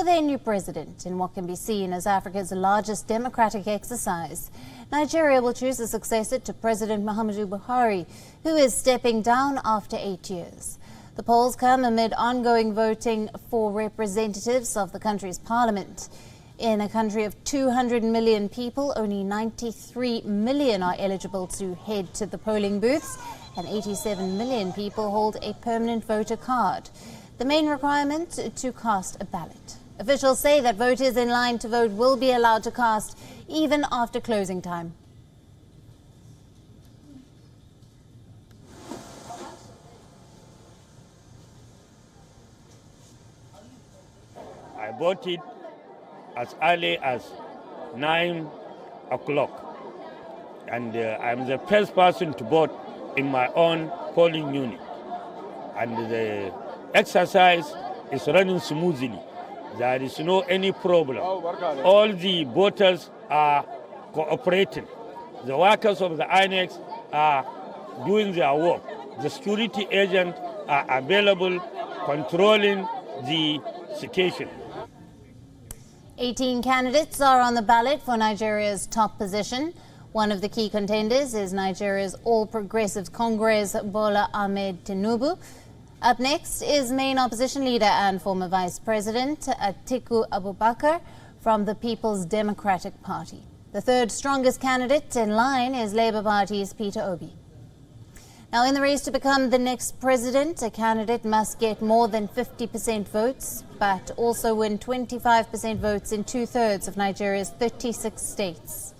for their new president in what can be seen as Africa's largest democratic exercise. Nigeria will choose a successor to President Muhammadu Buhari, who is stepping down after 8 years. The polls come amid ongoing voting for representatives of the country's parliament. In a country of 200 million people, only 93 million are eligible to head to the polling booths, and 87 million people hold a permanent voter card. The main requirement to cast a ballot. Officials say that voters in line to vote will be allowed to cast even after closing time. I voted as early as 9 o'clock, and I'm the first person to vote in my own polling unit, and the exercise is running smoothly. There is no any problem. All the voters are cooperating. The workers of the INEC are doing their work. The security agents are available, controlling the situation. 18 candidates are on the ballot for Nigeria's top position. One of the key contenders is Nigeria's All Progressives Congress, Bola Ahmed Tinubu. Up next is main opposition leader and former Vice President Atiku Abubakar from the People's Democratic Party. The third strongest candidate in line is Labour Party's Peter Obi. Now, in the race to become the next president, a candidate must get more than 50% votes, but also win 25% votes in 2/3 of Nigeria's 36 states.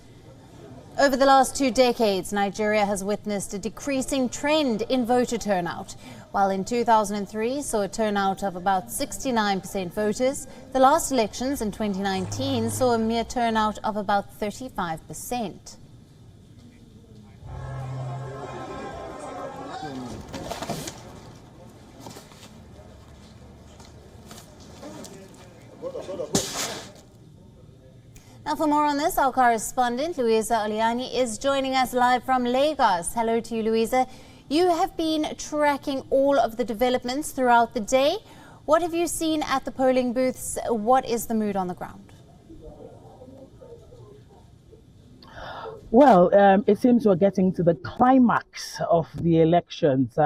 Over the last 2 decades, Nigeria has witnessed a decreasing trend in voter turnout. While in 2003 saw a turnout of about 69% voters, the last elections in 2019 saw a mere turnout of about 35%. Now, for more on this, our correspondent, Louisa Oliani, is joining us live from Lagos. Hello to you, Louisa. You have been tracking all of the developments throughout the day. What have you seen at the polling booths? What is the mood on the ground? Well, it seems we're getting to the climax of the elections.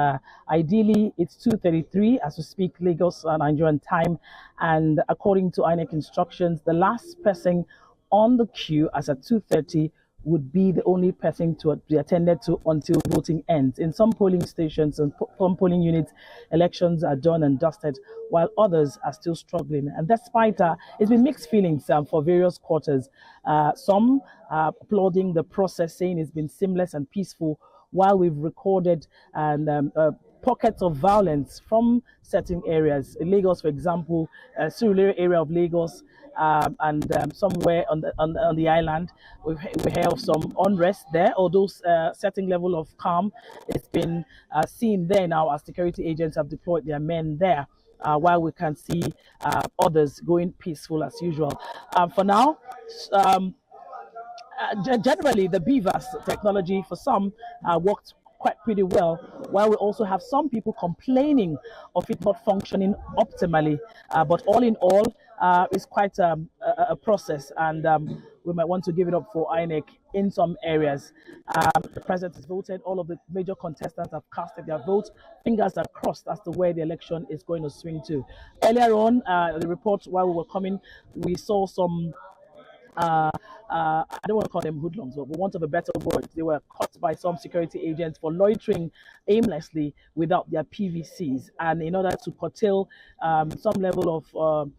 Ideally, it's 2:33 as we speak, Lagos Nigerian time. And according to INEC instructions, the last person on the queue as at 2:30 would be the only person to be attended to until voting ends. In some polling stations and some polling units, elections are done and dusted, while others are still struggling. And despite it's been mixed feelings for various quarters. Some applauding the process, saying it's been seamless and peaceful, while we've recorded pockets of violence from certain areas. In Lagos, for example, Surulere area of Lagos, and somewhere on the island, we hear of some unrest there. Although certain level of calm, it's been seen there now as security agents have deployed their men there, while we can see others going peaceful as usual. For now, generally the BVAS technology for some worked quite pretty well, while we also have some people complaining of it not functioning optimally. But all in all, it's quite a process, and we might want to give it up for INEC in some areas. The president has voted. All of the major contestants have casted their votes. Fingers are crossed as to where the election is going to swing to. Earlier on, the report while we were coming, we saw some I don't want to call them hoodlums, but for want of a better word, they were caught by some security agents for loitering aimlessly without their PVCs. And in order to curtail some level of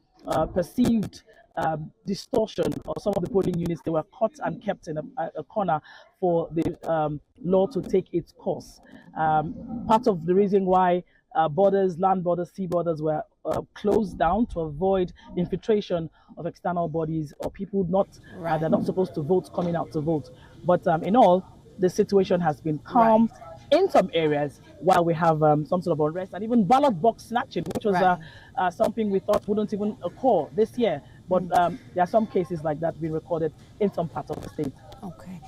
perceived distortion of some of the polling units, they were caught and kept in a corner for the law to take its course. Part of the reason why borders, land borders, sea borders were closed down to avoid infiltration of external bodies or people they're not supposed to vote coming out to vote. But in all, the situation has been calm in some areas, while we have some sort of unrest and even ballot box snatching, which was something we thought wouldn't even occur this year. But there are some cases like that being recorded in some parts of the state. Okay.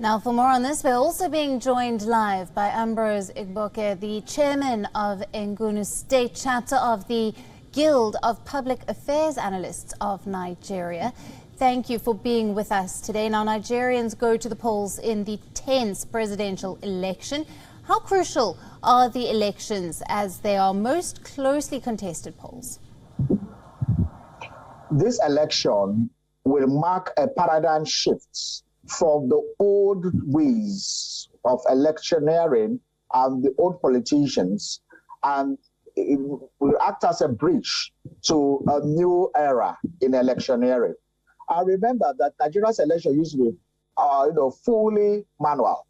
Now, for more on this, we're also being joined live by Ambrose Igboke, the chairman of Ngunu State Chapter of the Guild of Public Affairs Analysts of Nigeria. Thank you for being with us today. Now, Nigerians go to the polls in the 10th presidential election. How crucial are the elections as they are most closely contested polls? This election will mark a paradigm shift from the old ways of electioneering and the old politicians, and it will act as a bridge to a new era in electioneering. I remember that Nigeria's election used to be fully manual.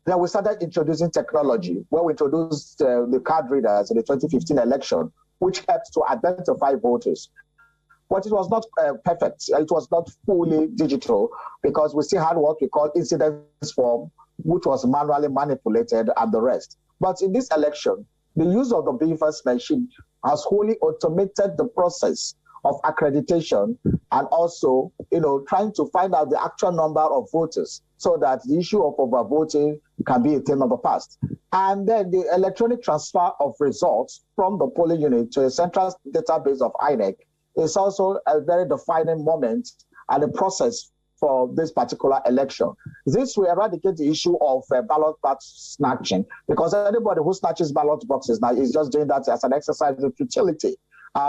Then we started introducing technology when we introduced the card readers in the 2015 election, which helped to identify voters. But it was not perfect. It was not fully digital because we still had what we call incidence form, which was manually manipulated, and the rest. But in this election, the use of the BVAS machine has wholly automated the process of accreditation and also, trying to find out the actual number of voters so that the issue of overvoting can be a thing of the past. And then the electronic transfer of results from the polling unit to a central database of INEC is also a very defining moment and a process for this particular election. This will eradicate the issue of ballot box snatching, because anybody who snatches ballot boxes now is just doing that as an exercise of futility.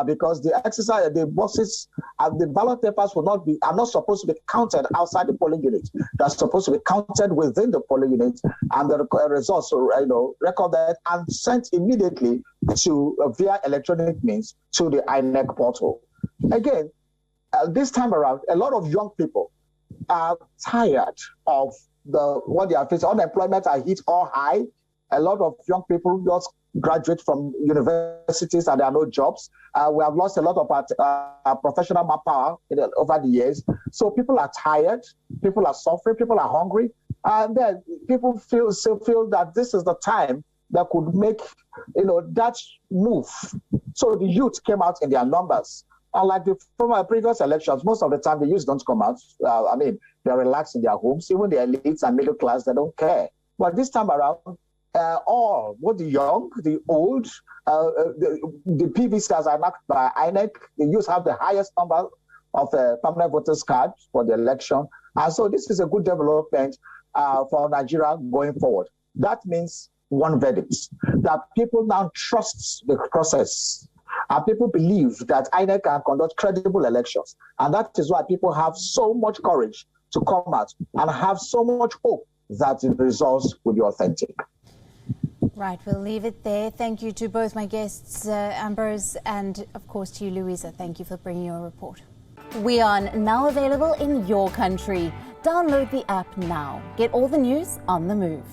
Because the boxes and the ballot papers are not supposed to be counted outside the polling unit. They're supposed to be counted within the polling unit, and the results are recorded and sent immediately via electronic means to the INEC portal. Again, this time around, a lot of young people are tired of what they are facing. Unemployment has hit all high. A lot of young people just graduate from universities and there are no jobs. We have lost a lot of our professional manpower over the years. So people are tired, people are suffering, people are hungry, and then people still feel that this is the time that could make that move. So the youth came out in their numbers. Unlike from our previous elections, most of the time the youth don't come out. They're relaxed in their homes. Even the elites and middle class, they don't care. But this time around, both the young, the old, the PVCs are marked by INEC. The youth have the highest number of permanent voters cards for the election. And so this is a good development for Nigeria going forward. That means one verdict, that people now trust the process. And people believe that INEC can conduct credible elections. And that is why people have so much courage to come out and have so much hope that the results will be authentic. Right, we'll leave it there. Thank you to both my guests, Ambrose, and of course to you, Louisa. Thank you for bringing your report. WION, now available in your country. Download the app now. Get all the news on the move.